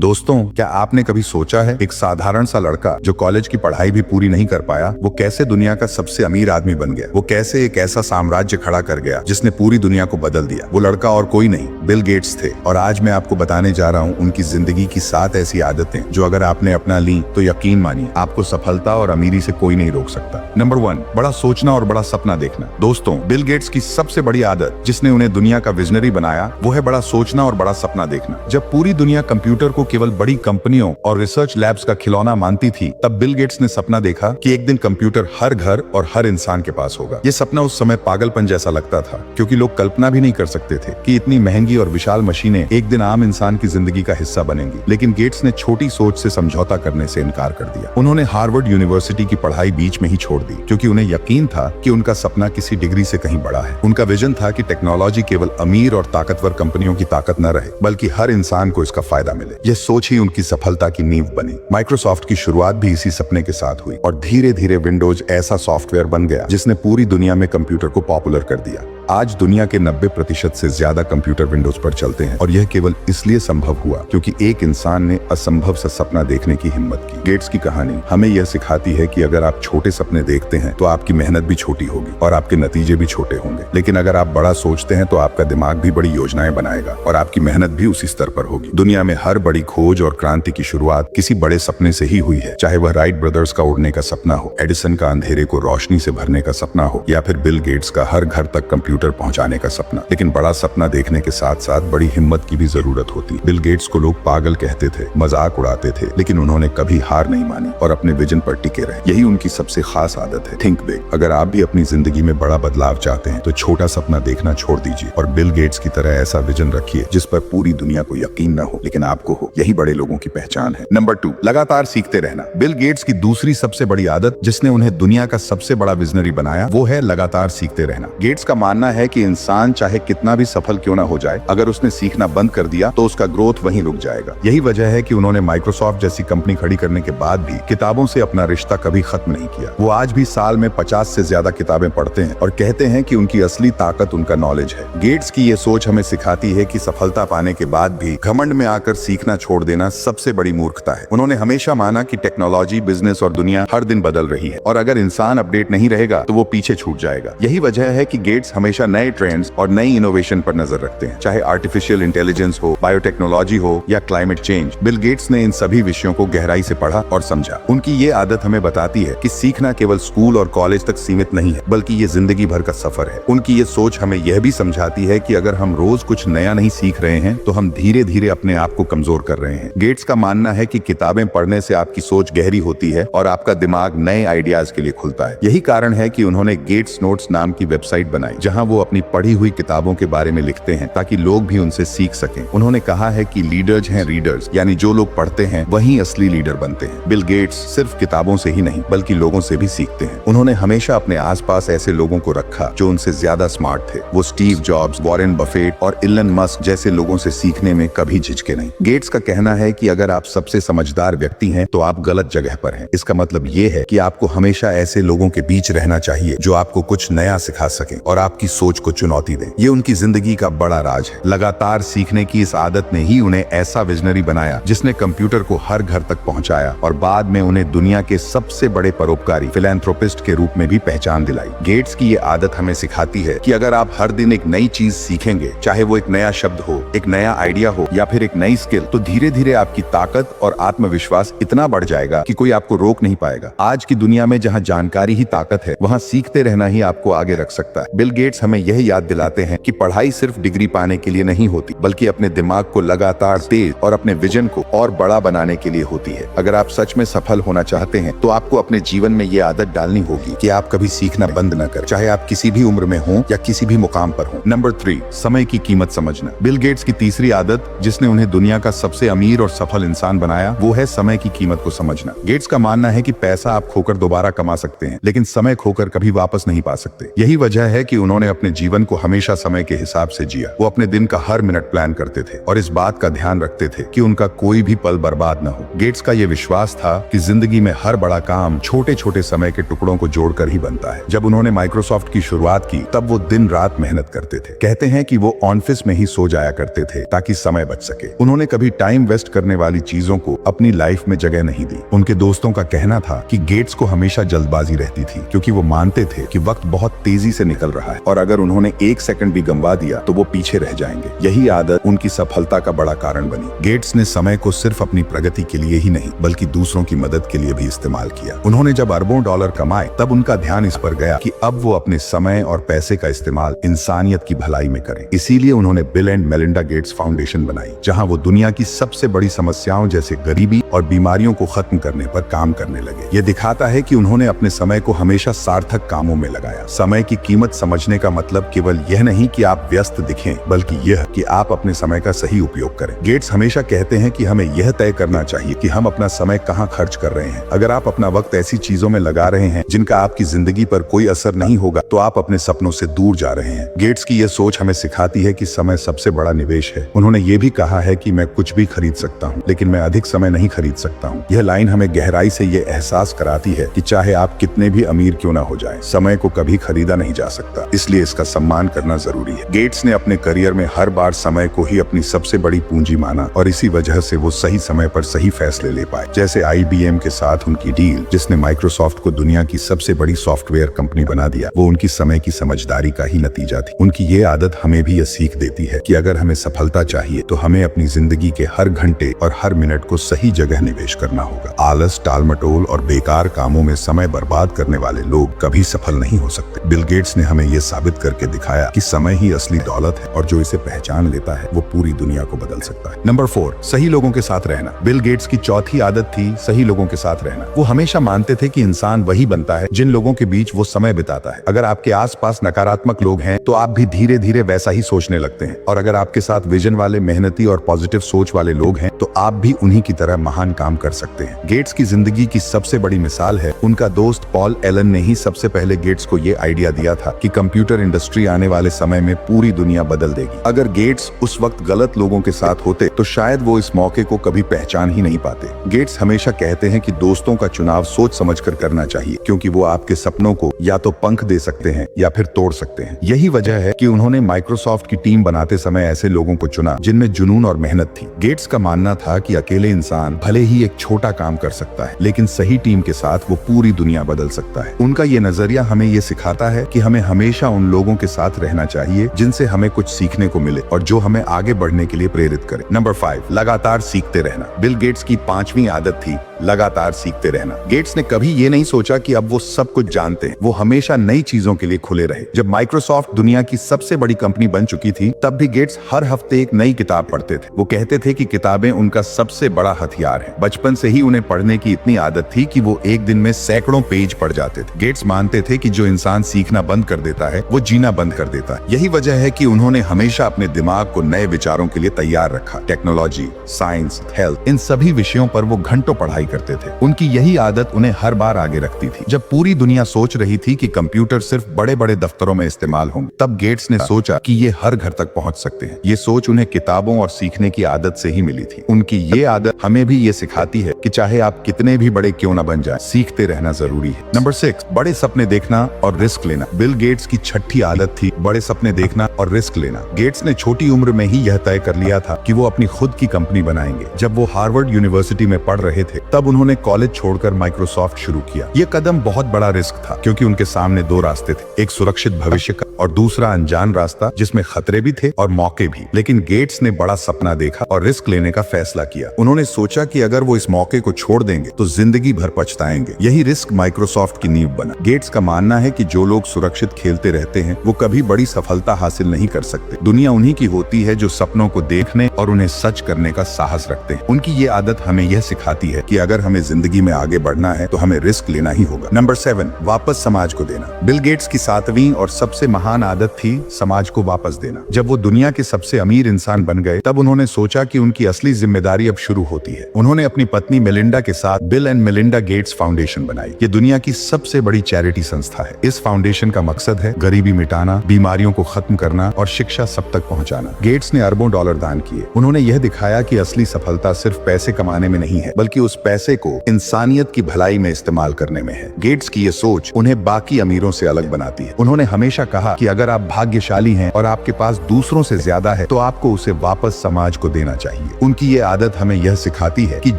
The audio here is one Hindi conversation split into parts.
दोस्तों, क्या आपने कभी सोचा है एक साधारण सा लड़का जो कॉलेज की पढ़ाई भी पूरी नहीं कर पाया, वो कैसे दुनिया का सबसे अमीर आदमी बन गया? वो कैसे एक ऐसा साम्राज्य खड़ा कर गया जिसने पूरी दुनिया को बदल दिया? वो लड़का और कोई नहीं, बिल गेट्स थे। और आज मैं आपको बताने जा रहा हूँ उनकी जिंदगी की 7 ऐसी आदतें जो अगर आपने अपना ली तो यकीन मानिए आपको सफलता और अमीरी से कोई नहीं रोक सकता। नंबर 1, बड़ा सोचना और बड़ा सपना देखना। दोस्तों, बिल गेट्स की सबसे बड़ी आदत जिसने उन्हें दुनिया का विजनरी बनाया वो है बड़ा सोचना और बड़ा सपना देखना। जब पूरी दुनिया कंप्यूटर को केवल बड़ी कंपनियों और रिसर्च लैब्स का खिलौना मानती थी, तब बिल गेट्स ने सपना देखा कि एक दिन कंप्यूटर हर घर और हर इंसान के पास होगा। ये सपना उस समय पागलपन जैसा लगता था, क्योंकि लोग कल्पना भी नहीं कर सकते थे कि इतनी महंगी और विशाल मशीनें एक दिन आम इंसान की जिंदगी का हिस्सा बनेंगी। लेकिन गेट्स ने छोटी सोच से समझौता करने से इनकार कर दिया। उन्होंने हार्वर्ड यूनिवर्सिटी की पढ़ाई बीच में ही छोड़ दी, क्योंकि उन्हें यकीन था कि उनका सपना किसी डिग्री से कहीं बड़ा है। उनका विजन था कि टेक्नोलॉजी केवल अमीर और ताकतवर कंपनियों की ताकत न रहे, बल्कि हर इंसान को इसका फायदा मिले। यह सोच ही उनकी सफलता की नींव बनी। माइक्रोसॉफ्ट की शुरुआत भी इसी सपने के साथ हुई और धीरे धीरे विंडोज ऐसा सॉफ्टवेयर बन गया जिसने पूरी दुनिया में कंप्यूटर को पॉपुलर कर दिया। आज दुनिया के 90% से ज्यादा कंप्यूटर विंडोज पर चलते हैं, और यह केवल इसलिए संभव हुआ क्योंकि एक इंसान ने असंभव सा सपना देखने की हिम्मत की। गेट्स की कहानी हमें यह सिखाती है कि अगर आप छोटे सपने देखते हैं तो आपकी मेहनत भी छोटी होगी और आपके नतीजे भी छोटे होंगे। लेकिन अगर आप बड़ा सोचते हैं तो आपका दिमाग भी बड़ी योजनाएं बनाएगा और आपकी मेहनत भी उसी स्तर पर होगी। दुनिया में हर बड़ी खोज और क्रांति की शुरुआत किसी बड़े सपने से ही हुई है, चाहे वह राइट ब्रदर्स का उड़ने का सपना हो, एडिसन का अंधेरे को रोशनी से भरने का सपना हो, या फिर बिल गेट्स का हर घर तक कंप्यूटर पहुंचाने का सपना। लेकिन बड़ा सपना देखने के साथ साथ बड़ी हिम्मत की भी जरूरत होती। बिल गेट्स को लोग पागल कहते थे, मजाक उड़ाते थे, लेकिन उन्होंने कभी हार नहीं मानी और अपने विजन पर टिके रहे। यही उनकी सबसे खास आदत है, थिंक बिग। अगर आप भी अपनी जिंदगी में बड़ा बदलाव चाहते हैं तो छोटा सपना देखना छोड़ दीजिए और बिल गेट्स की तरह ऐसा विजन रखिए जिस पर पूरी दुनिया को यकीन न हो लेकिन आपको हो। यही बड़े लोगों की पहचान है। नंबर 2, लगातार सीखते रहना। बिल गेट्स की दूसरी सबसे बड़ी आदत जिसने उन्हें दुनिया का सबसे बड़ा विजनरी बनाया वो है लगातार सीखते रहना। गेट्स का मानना है कि इंसान चाहे कितना भी सफल क्यों ना हो जाए, अगर उसने सीखना बंद कर दिया तो उसका ग्रोथ वहीं रुक जाएगा। यही वजह है कि उन्होंने माइक्रोसॉफ्ट जैसी कंपनी खड़ी करने के बाद भी किताबों से अपना रिश्ता कभी खत्म नहीं किया। वो आज भी साल में 50 से ज्यादा किताबें पढ़ते हैं और कहते हैं कि उनकी असली ताकत उनका नॉलेज है। गेट्स की ये सोच हमें सिखाती है कि सफलता पाने के बाद भी घमंड में आकर सीखना छोड़ देना सबसे बड़ी मूर्खता है। उन्होंने हमेशा माना कि टेक्नोलॉजी, बिजनेस और दुनिया हर दिन बदल रही है और अगर इंसान अपडेट नहीं रहेगा तो वो पीछे छूट जाएगा। यही वजह है कि गेट्स हमेशा नए ट्रेंड्स और नई इनोवेशन पर नजर रखते हैं, चाहे आर्टिफिशियल इंटेलिजेंस हो, बायोटेक्नोलॉजी हो या क्लाइमेट चेंज। बिल गेट्स ने इन सभी विषयों को गहराई से पढ़ा और समझा। उनकी ये आदत हमें बताती है कि सीखना केवल स्कूल और कॉलेज तक सीमित नहीं है, बल्कि ये जिंदगी भर का सफर है। उनकी ये सोच हमें यह भी समझाती है कि अगर हम रोज कुछ नया नहीं सीख रहे हैं तो हम धीरे धीरे अपने आप को कमजोर कर रहे हैं। गेट्स का मानना है कि किताबें पढ़ने से आपकी सोच गहरी होती है और आपका दिमाग नए आइडियाज के लिए खुलता है। यही कारण है कि उन्होंने गेट्स नोट्स नाम की वेबसाइट बनाई, जहां वो अपनी पढ़ी हुई किताबों के बारे में लिखते हैं ताकि लोग भी उनसे सीख सकें। उन्होंने कहा है कि लीडर्स हैं रीडर्स, यानी जो लोग पढ़ते हैं वही असली लीडर बनते हैं। बिल गेट्स सिर्फ किताबों से ही नहीं बल्कि लोगों से भी सीखते हैं। उन्होंने हमेशा अपने आसपास ऐसे लोगों को रखा जो उनसे ज्यादा स्मार्ट थे। वो स्टीव जॉब्स, वॉरेन बफेट और इलन मस्क जैसे लोगों से सीखने में कभी झिझके नहीं। गेट्स का कहना है कि अगर आप सबसे समझदार व्यक्ति हैं तो आप गलत जगह पर हैं। इसका मतलब ये है कि आपको हमेशा ऐसे लोगों के बीच रहना चाहिए जो आपको कुछ नया सिखा सकें और आपकी सोच को चुनौती दें। ये उनकी जिंदगी का बड़ा राज है। लगातार सीखने की इस आदत ने ही उन्हें ऐसा विजनरी बनाया जिसने कंप्यूटर को हर घर तक पहुंचाया और बाद में उन्हें दुनिया के सबसे बड़े परोपकारी फिलैंथ्रोपिस्ट के रूप में भी पहचान दिलाई। गेट्स की ये आदत हमें सिखाती है कि अगर आप हर दिन एक नई चीज सीखेंगे, चाहे वो एक नया शब्द हो, एक नया आइडिया हो या फिर एक नई स्किल, तो धीरे धीरे आपकी ताकत और आत्मविश्वास इतना बढ़ जाएगा कि कोई आपको रोक नहीं पाएगा। आज की दुनिया में जहाँ जानकारी ही ताकत है, वहाँ सीखते रहना ही आपको आगे रख सकता है। बिल गेट्स हमें यह याद दिलाते हैं कि पढ़ाई सिर्फ डिग्री पाने के लिए नहीं होती, बल्कि अपने दिमाग को लगातार तेज और अपने विजन को और बड़ा बनाने के लिए होती है। अगर आप सच में सफल होना चाहते हैं तो आपको अपने जीवन में ये आदत डालनी होगी कि आप कभी सीखना बंद न करें, चाहे आप किसी भी उम्र में हों या किसी भी मुकाम पर हों। नंबर 3, समय की कीमत समझना। बिल गेट्स की तीसरी आदत जिसने उन्हें दुनिया का सबसे अमीर और सफल इंसान बनाया वो है समय की कीमत को समझना। गेट्स का मानना है कि पैसा आप खोकर दोबारा कमा सकते हैं, लेकिन समय खोकर कभी वापस नहीं पा सकते। यही वजह है कि उन्होंने अपने जीवन को हमेशा समय के हिसाब से जिया। वो अपने दिन का हर मिनट प्लान करते थे और इस बात का ध्यान रखते थे कि उनका कोई भी पल बर्बाद न हो। गेट्स का ये विश्वास था कि जिंदगी में हर बड़ा काम छोटे छोटे समय के टुकड़ों को जोड़कर ही बनता है। जब उन्होंने माइक्रोसॉफ्ट की शुरुआत की तब वो दिन रात मेहनत करते थे। कहते हैं कि वो ऑफिस में ही सो जाया करते थे ताकि समय बच सके। उन्होंने कभी टाइम वेस्ट करने वाली चीजों को अपनी लाइफ में जगह नहीं दी। उनके दोस्तों का कहना था कि गेट्स को हमेशा जल्दबाजी रहती थी क्योंकि वो मानते थे कि वक्त बहुत तेजी से निकल रहा है और अगर उन्होंने एक सेकंड भी गंवा दिया तो वो पीछे रह जाएंगे। यही आदत उनकी सफलता का बड़ा कारण बनी। गेट्स ने समय को सिर्फ अपनी प्रगति के लिए ही नहीं बल्कि दूसरों की मदद के लिए भी इस्तेमाल किया। उन्होंने जब अरबों डॉलर कमाए तब उनका ध्यान इस पर गया कि अब वो अपने समय और पैसे का इस्तेमाल इंसानियत की भलाई में करें। इसीलिए उन्होंने bill and Melinda Gates foundation बनाई, जहां वो दुनिया की सबसे बड़ी समस्याओं जैसे गरीबी और बीमारियों को खत्म करने पर काम करने लगे। ये दिखाता है कि उन्होंने अपने समय को हमेशा सार्थक कामों में लगाया। समय की कीमत समझने का मतलब केवल यह नहीं कि आप व्यस्त दिखें, बल्कि यह कि आप अपने समय का सही उपयोग करें। गेट्स हमेशा कहते हैं कि हमें यह तय करना चाहिए कि हम अपना समय कहां खर्च कर रहे हैं। अगर आप अपना वक्त ऐसी चीजों में लगा रहे हैं जिनका आपकी जिंदगी पर कोई असर नहीं होगा तो आप अपने सपनों से दूर जा रहे हैं। गेट्स की यह सोच हमें सिखाती है कि समय सबसे बड़ा निवेश है। उन्होंने ये भी कहा है कि मैं कुछ भी खरीद सकता हूँ लेकिन मैं अधिक समय नहीं खरीद सकता हूँ। यह लाइन हमें गहराई से ये एहसास कराती है कि चाहे आप कितने भी अमीर क्यों ना हो जाएं, समय को कभी खरीदा नहीं जा सकता, इसलिए इसका सम्मान करना जरूरी है। गेट्स ने अपने करियर में हर बार समय को ही अपनी सबसे बड़ी पूंजी माना और इसी वजह से वो सही समय पर सही फैसले ले पाए। जैसे IBM के साथ उनकी डील जिसने माइक्रोसॉफ्ट को दुनिया की सबसे बड़ी सॉफ्टवेयर कंपनी बना दिया, वो उनकी समय की समझदारी का ही नतीजा थी। उनकी ये आदत हमें भी यह सीख देती है कि अगर हमें सफलता चाहिए तो हमें अपनी जिंदगी के हर घंटे और हर मिनट को सही जगह निवेश करना होगा। आलस, टालमटोल और बेकार कामों में समय बर्बाद करने वाले लोग कभी सफल नहीं हो सकते। बिल गेट्स ने हमें यह साबित करके दिखाया कि समय ही असली दौलत है और जो इसे पहचान लेता है वो पूरी दुनिया को बदल सकता है। नंबर 4, सही लोगों के साथ रहना। बिल गेट्स की चौथी आदत थी सही लोगों के साथ रहना। वो हमेशा मानते थे कि इंसान वही बनता है जिन लोगों के बीच वो समय बिताता है। अगर आपके आसपास नकारात्मक लोग हैं तो आप भी धीरे धीरे वैसा ही सोचने लगते हैं और अगर आपके साथ विजन वाले, मेहनती और पॉजिटिव सोच वाले लोग हैं तो आप भी उन्हीं की तरह महान काम कर सकते हैं। गेट्स की जिंदगी की सबसे बड़ी मिसाल है उनका दोस्त पॉल एलन ने ही सबसे पहले गेट्स को ये आइडिया दिया था कि कंप्यूटर इंडस्ट्री आने वाले समय में पूरी दुनिया बदल देगी। अगर गेट्स उस वक्त गलत लोगों के साथ होते तो शायद वो इस मौके को कभी पहचान ही नहीं पाते। गेट्स हमेशा कहते हैं कि दोस्तों का चुनाव सोच समझकर करना चाहिए क्योंकि वो आपके सपनों को या तो पंख दे सकते हैं या फिर तोड़ सकते हैं। यही वजह है कि उन्होंने माइक्रोसॉफ्ट की टीम बनाते समय ऐसे लोगों को चुना जिनमें जुनून और मेहनत थी। गेट्स का मानना था कि अकेले इंसान भले ही एक छोटा काम कर सकता है लेकिन सही टीम के साथ वो पूरी दुनिया बदल सकता है। उनका ये नजरिया हमें ये सिखाता है कि हमें हमेशा उन लोगों के साथ रहना चाहिए जिनसे हमें कुछ सीखने को मिले और जो हमें आगे बढ़ने के लिए प्रेरित करे। नंबर 5, लगातार सीखते रहना। बिल गेट्स की 5वीं आदत थी लगातार सीखते रहना। गेट्स ने कभी ये नहीं सोचा कि अब वो सब कुछ जानते हैं। वो हमेशा नई चीजों के लिए खुले रहे। जब माइक्रोसॉफ्ट दुनिया की सबसे बड़ी कंपनी बन चुकी थी तब भी गेट्स हर हफ्ते एक नई किताब पढ़ते थे। वो कहते थे कि किताबें उनका सबसे बड़ा हथियार है। बचपन से ही उन्हें पढ़ने की इतनी आदत थी कि वो एक दिन में सैकड़ों पेज पढ़ जाते थे। गेट्स मानते थे कि जो इंसान सीखना बंद कर देता है वो जीना बंद कर देता है। यही वजह है कि उन्होंने हमेशा अपने दिमाग को नए विचारों के लिए तैयार रखा। टेक्नोलॉजी, साइंस, हेल्थ, इन सभी विषयों पर वो घंटों पढ़ाई करते थे। उनकी यही आदत उन्हें हर बार आगे रखती थी। जब पूरी दुनिया सोच रही थी कि कंप्यूटर सिर्फ बड़े बड़े दफ्तरों में इस्तेमाल होंगे तब गेट्स ने सोचा कि ये हर घर तक पहुंच सकते हैं। ये सोच उन्हें किताबों और सीखने की आदत से ही मिली थी। उनकी ये आदत हमें भी ये सिखाती है कि चाहे आप कितने भी बड़े क्यों ना बन जाएं, सीखते रहना जरूरी है। नंबर 6, बड़े सपने देखना और रिस्क लेना। बिल गेट्स की 6ठी आदत थी बड़े सपने देखना और रिस्क लेना। गेट्स ने छोटी उम्र में ही यह तय कर लिया था कि वो अपनी खुद की कंपनी बनाएंगे। जब वो हार्वर्ड यूनिवर्सिटी में पढ़ रहे थे तब उन्होंने कॉलेज छोड़कर माइक्रोसॉफ्ट शुरू किया। ये कदम बहुत बड़ा रिस्क था क्योंकि उनके सामने 2 रास्ते थे, एक सुरक्षित भविष्य का और दूसरा अनजान रास्ता जिसमें खतरे भी थे और मौके भी। लेकिन गेट्स ने बड़ा सपना देखा और रिस्क लेने का फैसला किया। उन्होंने सोचा कि अगर वो इस मौके को छोड़ देंगे तो जिंदगी भर पछताएंगे। यही रिस्क माइक्रोसॉफ्ट की नींव बना। गेट्स का मानना है कि जो लोग सुरक्षित खेलते रहते हैं वो कभी बड़ी सफलता हासिल नहीं कर सकते। दुनिया उन्हीं की होती है जो सपनों को देखने और उन्हें सच करने का साहस रखते हैं। उनकी ये आदत हमें यह सिखाती है कि अगर हमें जिंदगी में आगे बढ़ना है तो हमें रिस्क लेना ही होगा। नंबर 7, वापस समाज को देना। बिल गेट्स की 7वीं और सबसे महान आदत थी समाज को वापस देना। जब वो दुनिया के सबसे अमीर इंसान बन गए तब उन्होंने सोचा कि उनकी असली जिम्मेदारी अब शुरू होती है। उन्होंने अपनी पत्नी मेलिंडा के साथ bill and Melinda Gates foundation बनाई। ये दुनिया की सबसे बड़ी चैरिटी संस्था है। इस फाउंडेशन का मकसद है गरीबी मिटाना, बीमारियों को खत्म करना और शिक्षा सब तक पहुंचाना। गेट्स ने अरबों डॉलर दान किए। उन्होंने यह दिखाया कि असली सफलता सिर्फ पैसे कमाने में नहीं है, बल्कि उस पैसे को इंसानियत की भलाई में इस्तेमाल करने में है। गेट्स की ये सोच उन्हें बाकी अमीरों से अलग बनाती है। उन्होंने हमेशा कहा कि अगर आप भाग्यशाली हैं और आपके पास दूसरों से ज्यादा है तो आपको उसे वापस समाज को देना चाहिए। उनकी ये आदत हमें यह सिखाती है कि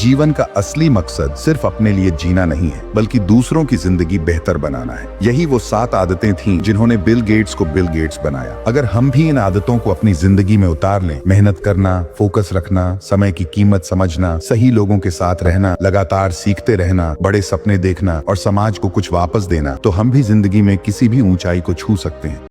जीवन का असली मकसद सिर्फ अपने लिए जीना नहीं है, बल्कि दूसरों की जिंदगी बेहतर बनाना है। यही वो 7 आदतें थीं जिन्होंने बिल गेट्स को बिल गेट्स बनाया। अगर हम भी इन आदतों को अपनी जिंदगी में उतार लें, मेहनत करना, फोकस रखना, समय की कीमत समझना, सही लोगों के साथ रहना, लगातार सीखते रहना, बड़े सपने देखना और समाज को कुछ वापस देना, तो हम भी जिंदगी में किसी भी ऊंचाई को छू सकते हैं।